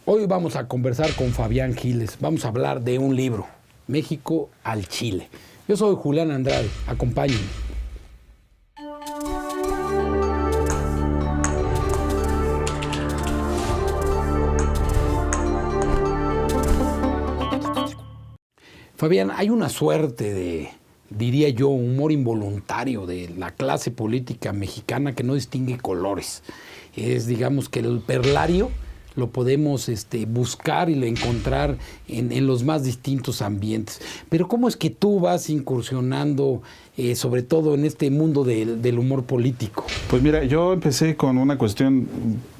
Hoy vamos a conversar con Fabián Giles. Vamos a hablar de un libro, México al Chile. Yo soy Julián Andrade. Acompáñenme. Fabián, hay una suerte de, diría yo, humor involuntario de la clase política mexicana que no distingue colores. Es, digamos, que el perlario lo podemos buscar y encontrar en los más distintos ambientes. Pero ¿cómo es que tú vas incursionando, sobre todo en este mundo del humor político? Pues mira, yo empecé con una cuestión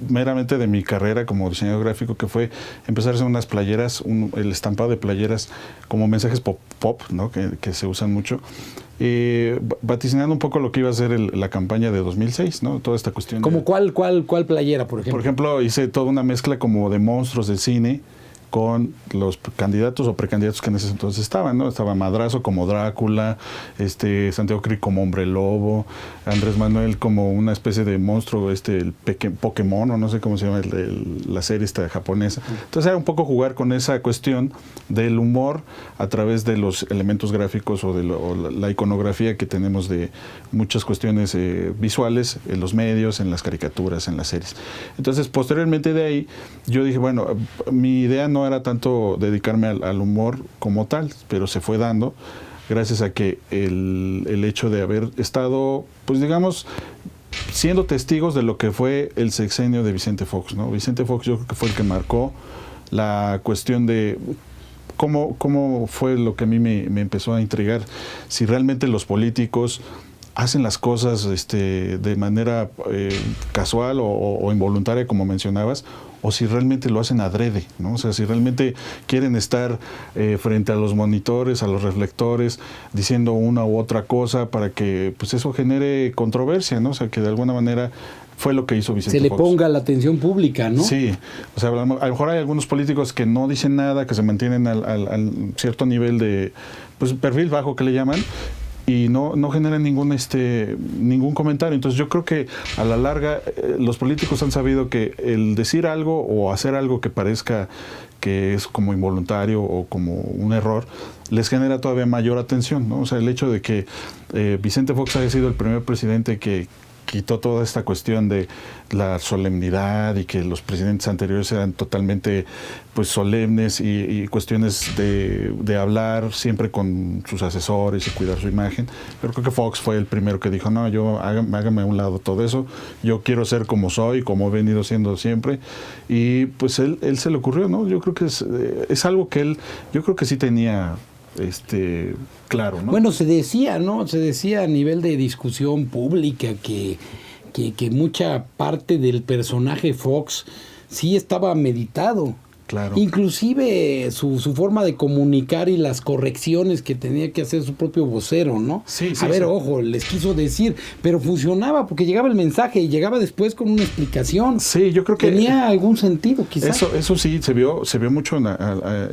meramente de mi carrera como diseñador gráfico, que fue empezar a hacer unas playeras, el estampado de playeras como mensajes pop, ¿no? que se usan mucho. Vaticinando un poco lo que iba a ser la campaña de 2006, ¿no? Toda esta cuestión. ¿Como cuál playera, por ejemplo? Por ejemplo, hice toda una mezcla como de monstruos del cine con los candidatos o precandidatos que en ese entonces estaban, ¿no? Estaba Madrazo como Drácula, Santiago Krill como Hombre Lobo, Andrés Manuel como una especie de monstruo, el Pokémon, o no sé cómo se llama la serie esta japonesa. Entonces era un poco jugar con esa cuestión del humor a través de los elementos gráficos o la iconografía que tenemos de muchas cuestiones visuales en los medios, en las caricaturas, en las series. Entonces, posteriormente de ahí, yo dije, bueno, mi idea no era tanto dedicarme al humor como tal, pero se fue dando gracias a que el hecho de haber estado, pues digamos, siendo testigos de lo que fue el sexenio de Vicente Fox, ¿no? Vicente Fox yo creo que fue el que marcó la cuestión de cómo fue lo que a mí me empezó a intrigar, si realmente los políticos hacen las cosas de manera casual o involuntaria, como mencionabas, o si realmente lo hacen adrede, ¿no? O sea, si realmente quieren estar frente a los monitores, a los reflectores, diciendo una u otra cosa para que pues eso genere controversia, ¿no? O sea, que de alguna manera fue lo que hizo Vicente Fox. Se le ponga la atención pública, ¿no? Sí, o sea, a lo mejor hay algunos políticos que no dicen nada, que se mantienen al cierto nivel de pues perfil bajo que le llaman, y no generan ningún comentario. Entonces yo creo que a la larga los políticos han sabido que el decir algo o hacer algo que parezca que es como involuntario o como un error, les genera todavía mayor atención, ¿no? O sea, el hecho de que Vicente Fox haya sido el primer presidente que quitó toda esta cuestión de la solemnidad y que los presidentes anteriores eran totalmente pues solemnes y cuestiones de hablar siempre con sus asesores y cuidar su imagen. Pero creo que Fox fue el primero que dijo, no, hágame a un lado todo eso, yo quiero ser como soy, como he venido siendo siempre. Y pues él se le ocurrió, ¿no? Yo creo que es algo que yo creo que sí tenía claro, ¿no? Bueno, se decía, ¿no? Se decía a nivel de discusión pública que mucha parte del personaje Fox sí estaba meditado. Claro. Inclusive su forma de comunicar y las correcciones que tenía que hacer su propio vocero, ¿no? Sí, ojo, les quiso decir, pero funcionaba porque llegaba el mensaje y llegaba después con una explicación. Sí, yo creo que tenía algún sentido, quizás. Eso sí, se vio mucho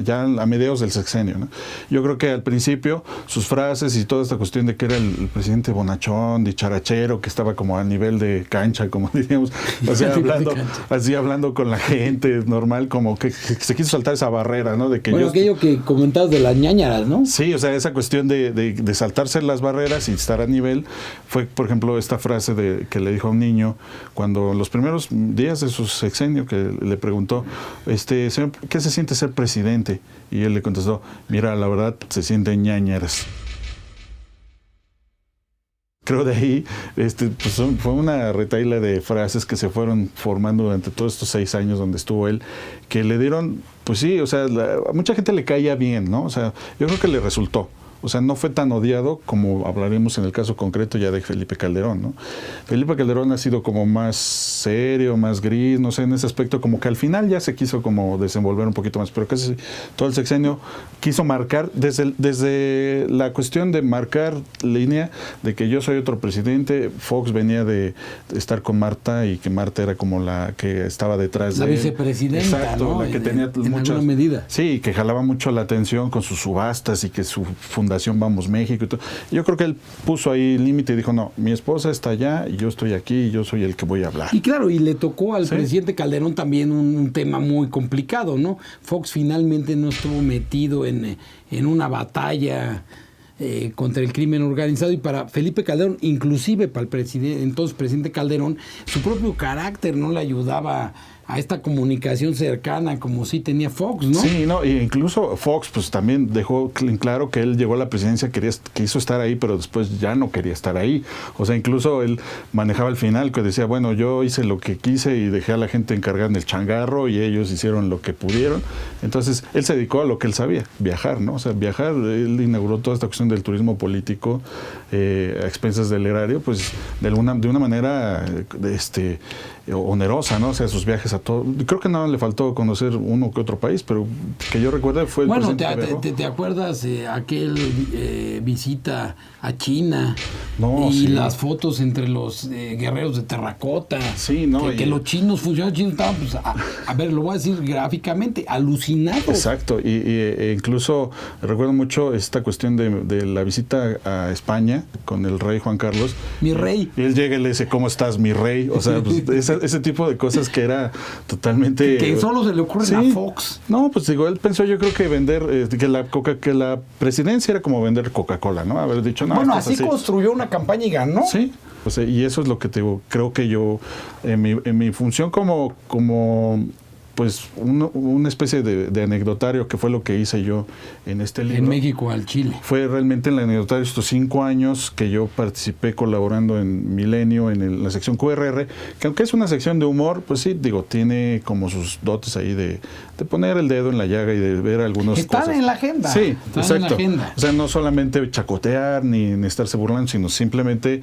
ya a mediados del sexenio, ¿no? Yo creo que al principio sus frases y toda esta cuestión de que era el presidente bonachón, dicharachero, que estaba como a nivel de cancha, como diríamos, o sea, hablando con la gente, normal, como que se quiso saltar esa barrera, ¿no? De que aquello que comentabas de las ñañaras, ¿no? Sí, o sea, esa cuestión de saltarse las barreras y estar a nivel, fue, por ejemplo, esta frase que le dijo a un niño cuando en los primeros días de su sexenio, que le preguntó, señor, ¿qué se siente ser presidente? Y él le contestó, mira, la verdad, se sienten ñañaras. Creo de ahí pues fue una retahíla de frases que se fueron formando durante todos estos 6 años donde estuvo él, que le dieron, pues sí, o sea, a mucha gente le caía bien, ¿no? O sea, yo creo que le resultó. O sea, no fue tan odiado como hablaremos en el caso concreto ya de Felipe Calderón, ¿no? Felipe Calderón ha sido como más serio, más gris, no sé, en ese aspecto, como que al final ya se quiso como desenvolver un poquito más, pero casi todo el sexenio quiso marcar, desde la cuestión de marcar línea de que yo soy otro presidente. Fox venía de estar con Marta y que Marta era como la que estaba detrás la de vicepresidenta, exacto, ¿no? la que tenía en muchas alguna medida. Sí, que jalaba mucho la atención con sus subastas y que su fundación Fundación Vamos México y todo. Yo creo que él puso ahí límite y dijo, no, mi esposa está allá y yo estoy aquí y yo soy el que voy a hablar. Y claro, y le tocó al presidente Calderón también un tema muy complicado, ¿no? Fox finalmente no estuvo metido en una batalla contra el crimen organizado, y para Felipe Calderón, inclusive para el presidente, entonces presidente Calderón, su propio carácter no le ayudaba a esta comunicación cercana como sí tenía Fox, ¿no? Sí, no, e incluso Fox pues también dejó en claro que él llegó a la presidencia, quiso estar ahí, pero después ya no quería estar ahí. O sea, incluso él manejaba el final, que decía, bueno, yo hice lo que quise y dejé a la gente encargada en el changarro y ellos hicieron lo que pudieron. Entonces, él se dedicó a lo que él sabía, viajar, ¿no? O sea, viajar, él inauguró toda esta cuestión del turismo político a expensas del erario, pues de una manera onerosa, ¿no? O sea, sus viajes a todo. Creo que nada le faltó conocer uno que otro país, pero que yo recuerde fue el presidente. ¿Te acuerdas aquel visita a China? No, y sí. las fotos entre los guerreros de terracota. Sí, no. Que los funcionarios chinos estaban, pues, a ver, lo voy a decir gráficamente, alucinados. Exacto, y incluso recuerdo mucho esta cuestión de la visita a España con el rey Juan Carlos. Mi rey. Y él llega y le dice, ¿cómo estás, mi rey? O sea, pues, ese tipo de cosas que era totalmente... Que solo se le ocurre a Fox. No, pues digo, él pensó, yo creo que vender, que la presidencia era como vender Coca-Cola, ¿no? Haber dicho, no. Bueno, así construyó una campaña y ganó. Sí. O sea, y eso es lo que te digo, creo que yo, en mi función como pues una especie de anecdotario, que fue lo que hice yo en este libro. En México al Chile. Fue realmente el anecdotario estos 5 años que yo participé colaborando en Milenio, en la sección QRR, que aunque es una sección de humor, pues sí, digo, tiene como sus dotes ahí de poner el dedo en la llaga y de ver algunas cosas. Están en la agenda. Sí, exacto. En la agenda. O sea, no solamente chacotear ni estarse burlando, sino simplemente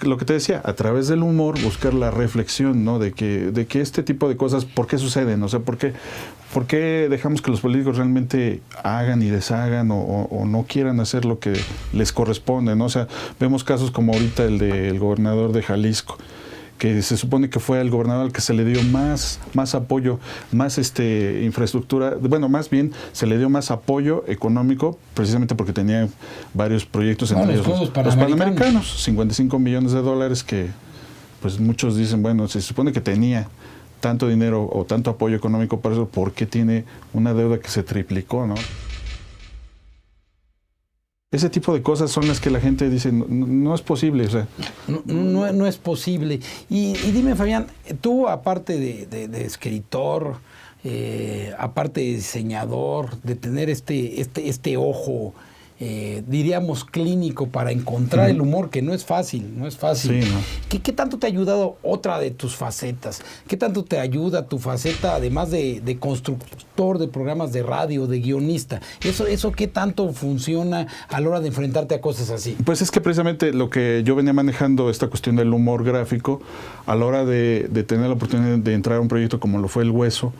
lo que te decía, a través del humor buscar la reflexión, ¿no? De que este tipo de cosas, ¿por qué suceden? O sea, ¿por qué dejamos que los políticos realmente hagan y deshagan o no quieran hacer lo que les corresponde, ¿no? O sea, vemos casos como ahorita el del gobernador de Jalisco, que se supone que fue el gobernador al que se le dio más apoyo, más infraestructura, bueno, más bien se le dio más apoyo económico, precisamente porque tenía varios proyectos, entre ellos los Panamericanos, 55 millones de dólares, que pues muchos dicen, bueno, se supone que tenía tanto dinero o tanto apoyo económico para eso, ¿por qué tiene una deuda que se triplicó, no? Ese tipo de cosas son las que la gente dice, no es posible. O sea. No es posible. Y dime, Fabián, tú aparte de escritor, aparte de diseñador, de tener este ojo, diríamos clínico para encontrar el humor, que no es fácil. Sí, ¿no? ¿Qué tanto te ha ayudado otra de tus facetas? ¿Qué tanto te ayuda tu faceta, además de constructor de programas de radio, de guionista? ¿Eso qué tanto funciona a la hora de enfrentarte a cosas así? Pues es que precisamente lo que yo venía manejando, esta cuestión del humor gráfico, a la hora de tener la oportunidad de entrar a un proyecto como lo fue El Hueso,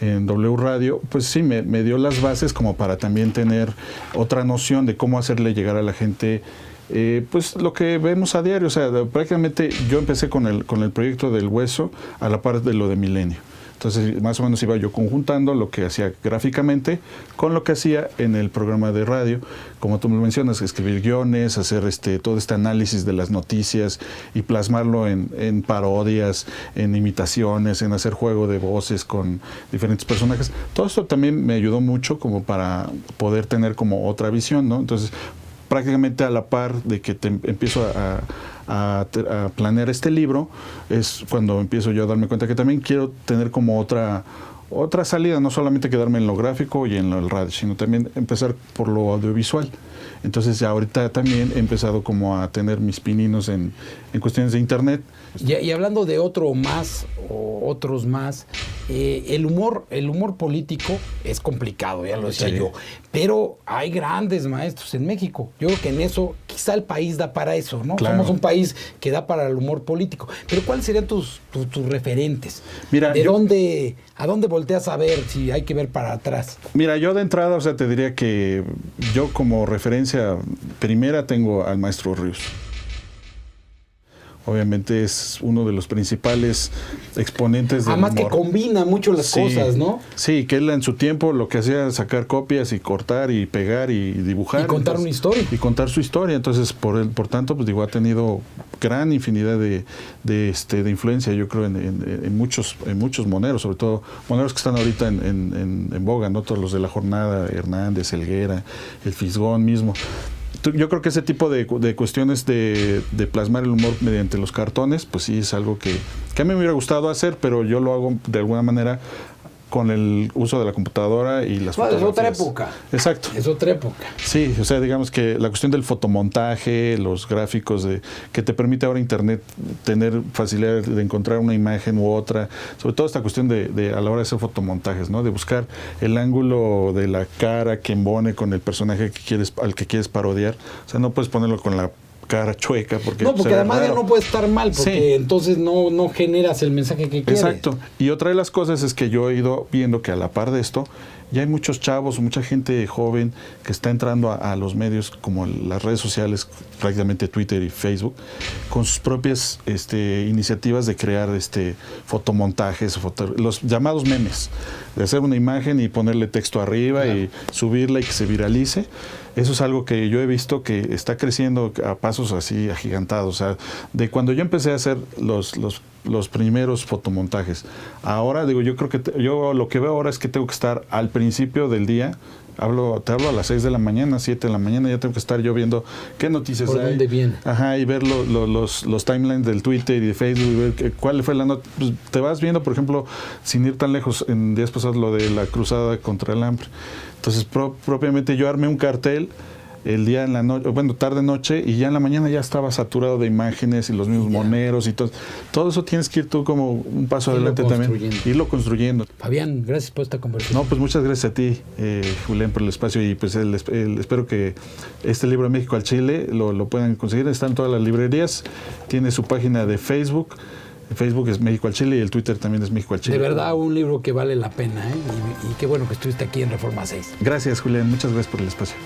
en W Radio, pues sí, me dio las bases como para también tener otra noción de cómo hacerle llegar a la gente pues lo que vemos a diario. O sea, prácticamente yo empecé con el proyecto del Hueso a la par de lo de Milenio. Entonces, más o menos iba yo conjuntando lo que hacía gráficamente con lo que hacía en el programa de radio. Como tú me mencionas, escribir guiones, hacer todo este análisis de las noticias y plasmarlo en parodias, en imitaciones, en hacer juego de voces con diferentes personajes. Todo esto también me ayudó mucho como para poder tener como otra visión, ¿no? Entonces, prácticamente a la par de que empiezo a planear este libro, es cuando empiezo yo a darme cuenta que también quiero tener como otra salida, no solamente quedarme en lo gráfico y en el radio, sino también empezar por lo audiovisual. Entonces ya ahorita también he empezado como a tener mis pininos en cuestiones de internet. Y hablando de otro más o otros más, el humor político es complicado, ya lo decía yo, pero hay grandes maestros en México. Yo creo que en eso quizá el país da para eso, ¿no? Claro. Somos un país que da para el humor político. Pero ¿cuáles serían tus referentes? Mira, ¿a dónde volteas a ver si hay que ver para atrás? Mira, yo de entrada, o sea, te diría que yo como referencia primera tengo al maestro Ríos. obviamente es uno de los principales exponentes del Además que humor. combina mucho las cosas, ¿no? Sí, que él en su tiempo lo que hacía era sacar copias y cortar y pegar y dibujar. Y contar una historia. Y contar su historia. Entonces, por tanto, pues digo, ha tenido gran infinidad de influencia, yo creo, en muchos moneros, sobre todo moneros que están ahorita en boga, ¿no? Todos los de La Jornada, Hernández, Helguera, el Fisgón mismo. Yo creo que ese tipo de cuestiones de plasmar el humor mediante los cartones, pues sí es algo que a mí me hubiera gustado hacer, pero yo lo hago de alguna manera con el uso de la computadora y las fotografías. Es otra época. Exacto. Es otra época. Sí, o sea, digamos que la cuestión del fotomontaje, los gráficos que te permite ahora Internet tener facilidad de encontrar una imagen u otra, sobre todo esta cuestión a la hora de hacer fotomontajes, ¿no? De buscar el ángulo de la cara que embone con el personaje al que quieres parodiar. O sea, no puedes ponerlo con la cara chueca porque además ya no puede estar mal porque entonces no generas el mensaje que quieres. Exacto. Y otra de las cosas es que yo he ido viendo que a la par de esto ya hay muchos chavos, mucha gente joven que está entrando a los medios como las redes sociales, prácticamente Twitter y Facebook, con sus propias iniciativas de crear fotomontajes, los llamados memes, de hacer una imagen y ponerle texto arriba y subirla y que se viralice. Eso es algo que yo he visto que está creciendo a pasos así agigantados. O sea, de cuando yo empecé a hacer los primeros fotomontajes, ahora digo, yo creo que yo lo que veo ahora es que tengo que estar al principio del día. Te hablo a las 6 de la mañana, 7 de la mañana, ya tengo que estar yo viendo qué noticias hay. ¿Por dónde viene? Ajá, y ver los timelines del Twitter y de Facebook, y ver cuál fue la nota. Pues te vas viendo, por ejemplo, sin ir tan lejos, en días pasados lo de la cruzada contra el hambre. Entonces, propiamente yo armé un cartel el día en la noche, bueno, tarde-noche, y ya en la mañana ya estaba saturado de imágenes y los mismos moneros y todo. Todo eso tienes que ir tú como un paso adelante también. Irlo construyendo. Fabián, gracias por esta conversación. No, pues muchas gracias a ti, Julián, por el espacio, y pues espero que este libro de México al Chile lo puedan conseguir. Está en todas las librerías, tiene su página de Facebook. Facebook es México al Chile y el Twitter también es México al Chile. De verdad, un libro que vale la pena, ¿eh? Y qué bueno que estuviste aquí en Reforma 6. Gracias, Julián. Muchas gracias por el espacio.